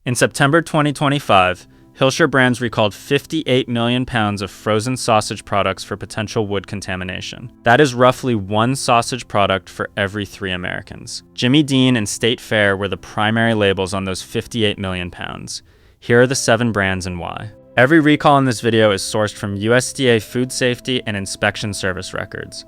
In September 2025, Hilscher Brands recalled 58 million pounds of frozen sausage products for potential wood contamination. That is roughly one sausage product for every 3 Americans. Jimmy Dean and State Fair were the primary labels on those 58 million pounds. Here are the 7 brands and why. Every recall in this video is sourced from USDA Food Safety and Inspection Service records.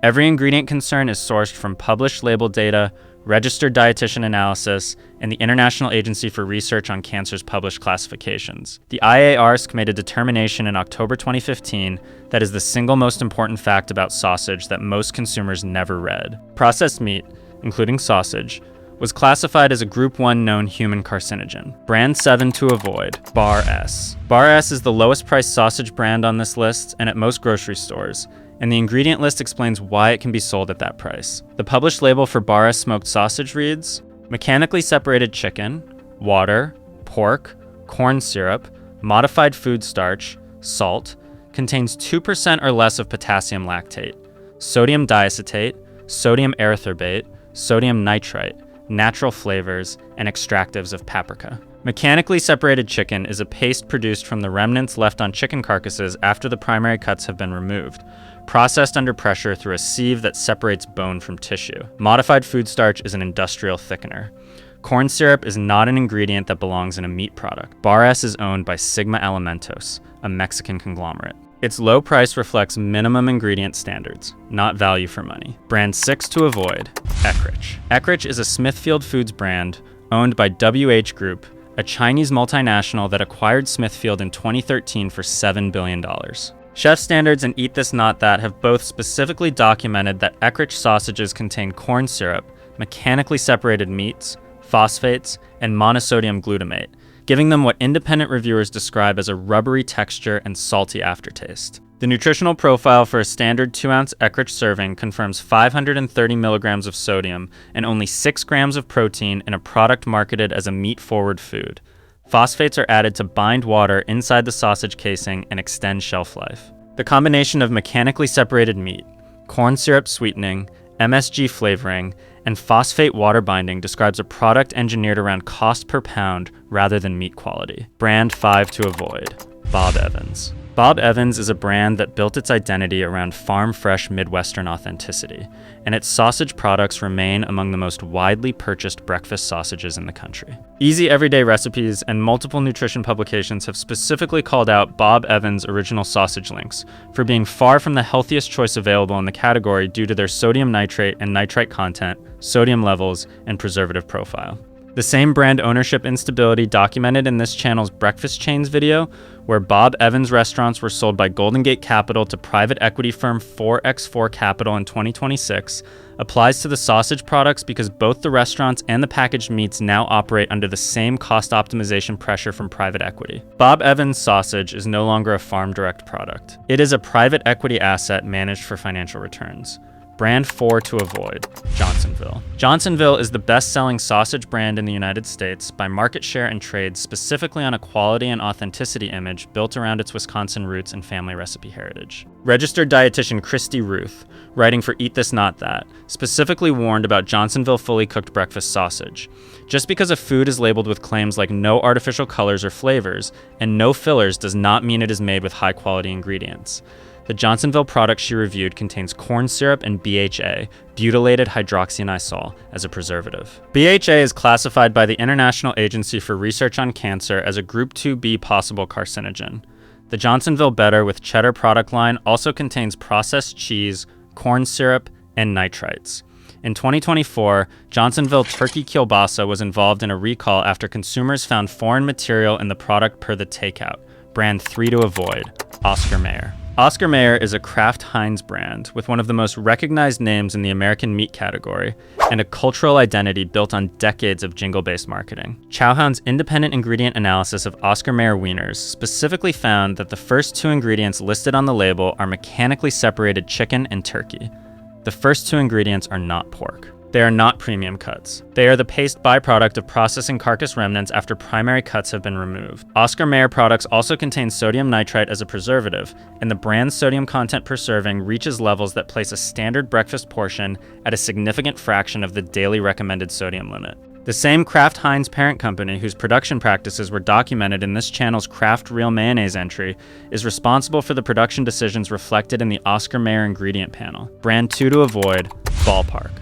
Every ingredient concern is sourced from published label data, registered dietitian analysis, and the International Agency for Research on Cancer's published classifications. The IARSC made a determination in October 2015 that is the single most important fact about sausage that most consumers never read. Processed meat, including sausage, was classified as a Group 1 known human carcinogen. Brand 7 to avoid, Bar S. Bar S is the lowest priced sausage brand on this list and at most grocery stores, and the ingredient list explains why it can be sold at that price. The published label for Bar S smoked sausage reads, mechanically separated chicken, water, pork, corn syrup, modified food starch, salt, contains 2% or less of potassium lactate, sodium diacetate, sodium erythorbate, sodium nitrite, natural flavors, and extractives of paprika. Mechanically separated chicken is a paste produced from the remnants left on chicken carcasses after the primary cuts have been removed, processed under pressure through a sieve that separates bone from tissue. Modified food starch is an industrial thickener. Corn syrup is not an ingredient that belongs in a meat product. Bar S is owned by Sigma Alimentos, a Mexican conglomerate. Its low price reflects minimum ingredient standards, not value for money. Brand 6 to avoid, Eckrich. Eckrich is a Smithfield Foods brand owned by WH Group, a Chinese multinational that acquired Smithfield in 2013 for $7 billion. Chef Standards and Eat This Not That have both specifically documented that Eckrich sausages contain corn syrup, mechanically separated meats, phosphates, and monosodium glutamate, giving them what independent reviewers describe as a rubbery texture and salty aftertaste. The nutritional profile for a standard 2-ounce Eckrich serving confirms 530 milligrams of sodium and only 6 grams of protein in a product marketed as a meat-forward food. Phosphates are added to bind water inside the sausage casing and extend shelf life. The combination of mechanically separated meat, corn syrup sweetening, MSG flavoring, and phosphate water binding describes a product engineered around cost per pound rather than meat quality. Brand 5 to avoid, Bob Evans. Bob Evans is a brand that built its identity around farm-fresh Midwestern authenticity, and its sausage products remain among the most widely purchased breakfast sausages in the country. Easy Everyday Recipes and multiple nutrition publications have specifically called out Bob Evans' original sausage links for being far from the healthiest choice available in the category due to their sodium nitrate and nitrite content, sodium levels, and preservative profile. The same brand ownership instability documented in this channel's Breakfast Chains video, where Bob Evans restaurants were sold by Golden Gate Capital to private equity firm 4x4 Capital in 2026, applies to the sausage products because both the restaurants and the packaged meats now operate under the same cost optimization pressure from private equity. Bob Evans sausage is no longer a farm direct product. It is a private equity asset managed for financial returns. Brand 4 to avoid, Johnsonville. Johnsonville is the best-selling sausage brand in the United States by market share and trade, specifically on a quality and authenticity image built around its Wisconsin roots and family recipe heritage. Registered dietitian Christy Ruth, writing for Eat This Not That, specifically warned about Johnsonville fully cooked breakfast sausage. Just because a food is labeled with claims like no artificial colors or flavors and no fillers does not mean it is made with high-quality ingredients. The Johnsonville product she reviewed contains corn syrup and BHA, butylated hydroxynisol, as a preservative. BHA is classified by the International Agency for Research on Cancer as a Group 2B possible carcinogen. The Johnsonville Better with Cheddar product line also contains processed cheese, corn syrup, and nitrites. In 2024, Johnsonville turkey kielbasa was involved in a recall after consumers found foreign material in the product per the takeout. Brand 3 to avoid, Oscar Mayer. Oscar Mayer is a Kraft Heinz brand with one of the most recognized names in the American meat category and a cultural identity built on decades of jingle-based marketing. Chowhound's independent ingredient analysis of Oscar Mayer wieners specifically found that the first 2 ingredients listed on the label are mechanically separated chicken and turkey. The first 2 ingredients are not pork. They are not premium cuts. They are the paste byproduct of processing carcass remnants after primary cuts have been removed. Oscar Mayer products also contain sodium nitrite as a preservative, and the brand's sodium content per serving reaches levels that place a standard breakfast portion at a significant fraction of the daily recommended sodium limit. The same Kraft Heinz parent company whose production practices were documented in this channel's Kraft Real Mayonnaise entry is responsible for the production decisions reflected in the Oscar Mayer ingredient panel. Brand 2 to avoid, Ballpark.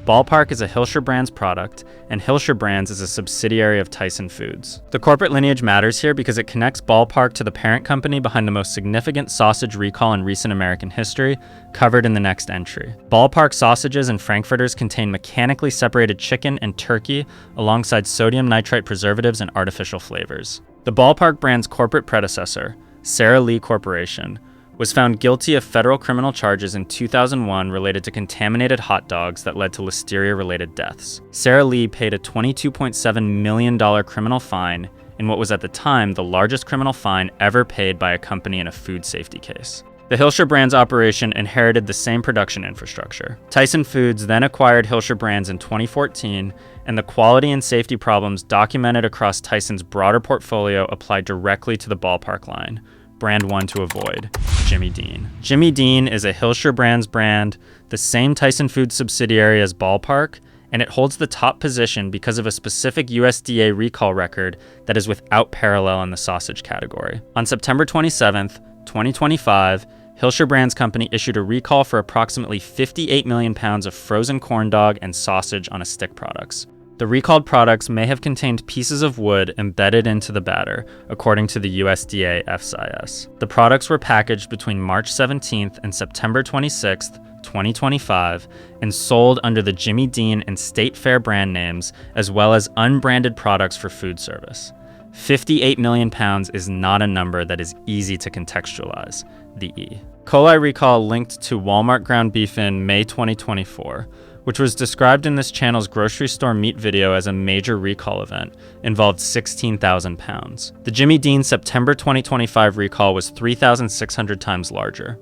Ballpark is a Hilscher Brands product, and Hilscher Brands is a subsidiary of Tyson Foods. The corporate lineage matters here because it connects Ballpark to the parent company behind the most significant sausage recall in recent American history, covered in the next entry. Ballpark sausages and frankfurters contain mechanically separated chicken and turkey alongside sodium nitrite preservatives and artificial flavors. The Ballpark brand's corporate predecessor, Sara Lee Corporation, was found guilty of federal criminal charges in 2001 related to contaminated hot dogs that led to listeria-related deaths. Sara Lee paid a $22.7 million criminal fine in what was at the time the largest criminal fine ever paid by a company in a food safety case. The Hilscher Brands operation inherited the same production infrastructure. Tyson Foods then acquired Hilscher Brands in 2014, and the quality and safety problems documented across Tyson's broader portfolio applied directly to the Ballpark line. Brand 1 to avoid, Jimmy Dean. Jimmy Dean is a Hilscher Brands brand, the same Tyson Foods subsidiary as Ballpark, and it holds the top position because of a specific USDA recall record that is without parallel in the sausage category. On September 27th, 2025, Hilscher Brands Company issued a recall for approximately 58 million pounds of frozen corn dog and sausage on a stick products. The recalled products may have contained pieces of wood embedded into the batter, according to the USDA FSIS. The products were packaged between March 17th and September 26th, 2025, and sold under the Jimmy Dean and State Fair brand names, as well as unbranded products for food service. 58 million pounds is not a number that is easy to contextualize, the E. Coli recall linked to Walmart ground beef in May 2024. Which was described in this channel's grocery store meat video as a major recall event, involved 16,000 pounds. The Jimmy Dean September 2025 recall was 3,600 times larger.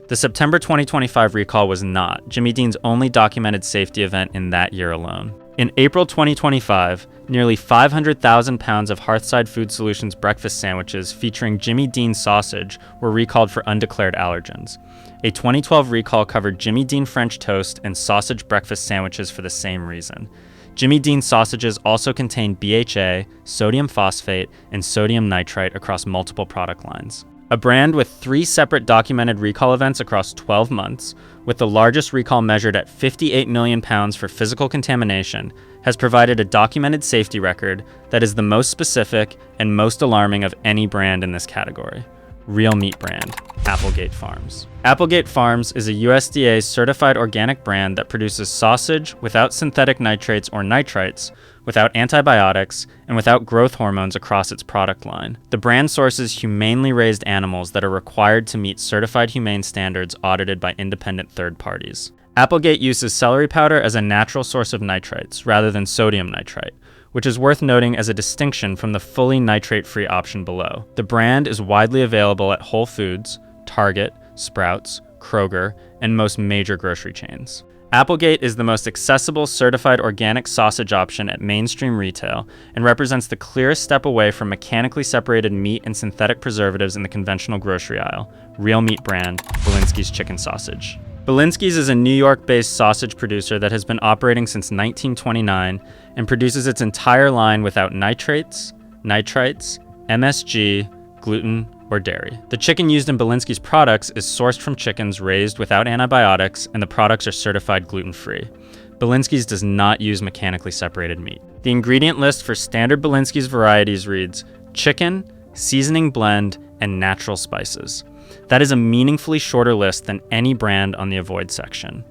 The September 2025 recall was not Jimmy Dean's only documented safety event in that year alone. In April 2025, nearly 500,000 pounds of Hearthside Food Solutions breakfast sandwiches featuring Jimmy Dean sausage were recalled for undeclared allergens. A 2012 recall covered Jimmy Dean French toast and sausage breakfast sandwiches for the same reason. Jimmy Dean sausages also contain BHA, sodium phosphate, and sodium nitrite across multiple product lines. A brand with 3 separate documented recall events across 12 months, with the largest recall measured at 58 million pounds for physical contamination, has provided a documented safety record that is the most specific and most alarming of any brand in this category. Real meat brand, Applegate Farms. Applegate Farms is a USDA certified organic brand that produces sausage without synthetic nitrates or nitrites, without antibiotics, and without growth hormones across its product line. The brand sources humanely raised animals that are required to meet certified humane standards audited by independent third parties. Applegate uses celery powder as a natural source of nitrites rather than sodium nitrite, which is worth noting as a distinction from the fully nitrate-free option below. The brand is widely available at Whole Foods, Target, Sprouts, Kroger, and most major grocery chains. Applegate is the most accessible certified organic sausage option at mainstream retail and represents the clearest step away from mechanically separated meat and synthetic preservatives in the conventional grocery aisle. Real meat brand, Belinsky's chicken sausage. Belinsky's is a New York-based sausage producer that has been operating since 1929 and produces its entire line without nitrates, nitrites, MSG, gluten, or dairy. The chicken used in Belinsky's products is sourced from chickens raised without antibiotics, and the products are certified gluten-free. Belinsky's does not use mechanically separated meat. The ingredient list for standard Belinsky's varieties reads chicken, seasoning blend, and natural spices. That is a meaningfully shorter list than any brand on the avoid section.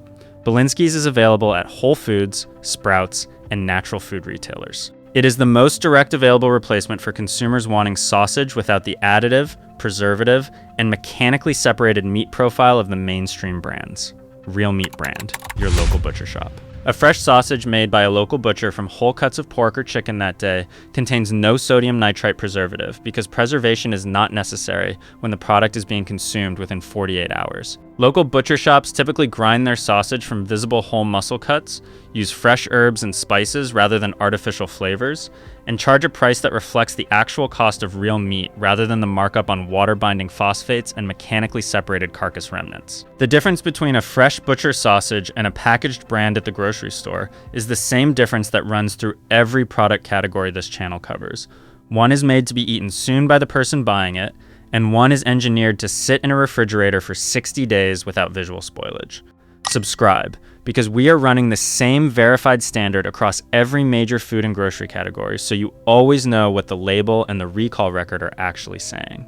Belinsky's is available at Whole Foods, Sprouts, and natural food retailers. It is the most direct available replacement for consumers wanting sausage without the additive, preservative, and mechanically separated meat profile of the mainstream brands. Real meat brand, your local butcher shop. A fresh sausage made by a local butcher from whole cuts of pork or chicken that day contains no sodium nitrite preservative because preservation is not necessary when the product is being consumed within 48 hours. Local butcher shops typically grind their sausage from visible whole muscle cuts, use fresh herbs and spices rather than artificial flavors, and charge a price that reflects the actual cost of real meat rather than the markup on water-binding phosphates and mechanically separated carcass remnants. The difference between a fresh butcher sausage and a packaged brand at the grocery store is the same difference that runs through every product category this channel covers. One is made to be eaten soon by the person buying it, and one is engineered to sit in a refrigerator for 60 days without visual spoilage. Subscribe, because we are running the same verified standard across every major food and grocery category, so you always know what the label and the recall record are actually saying.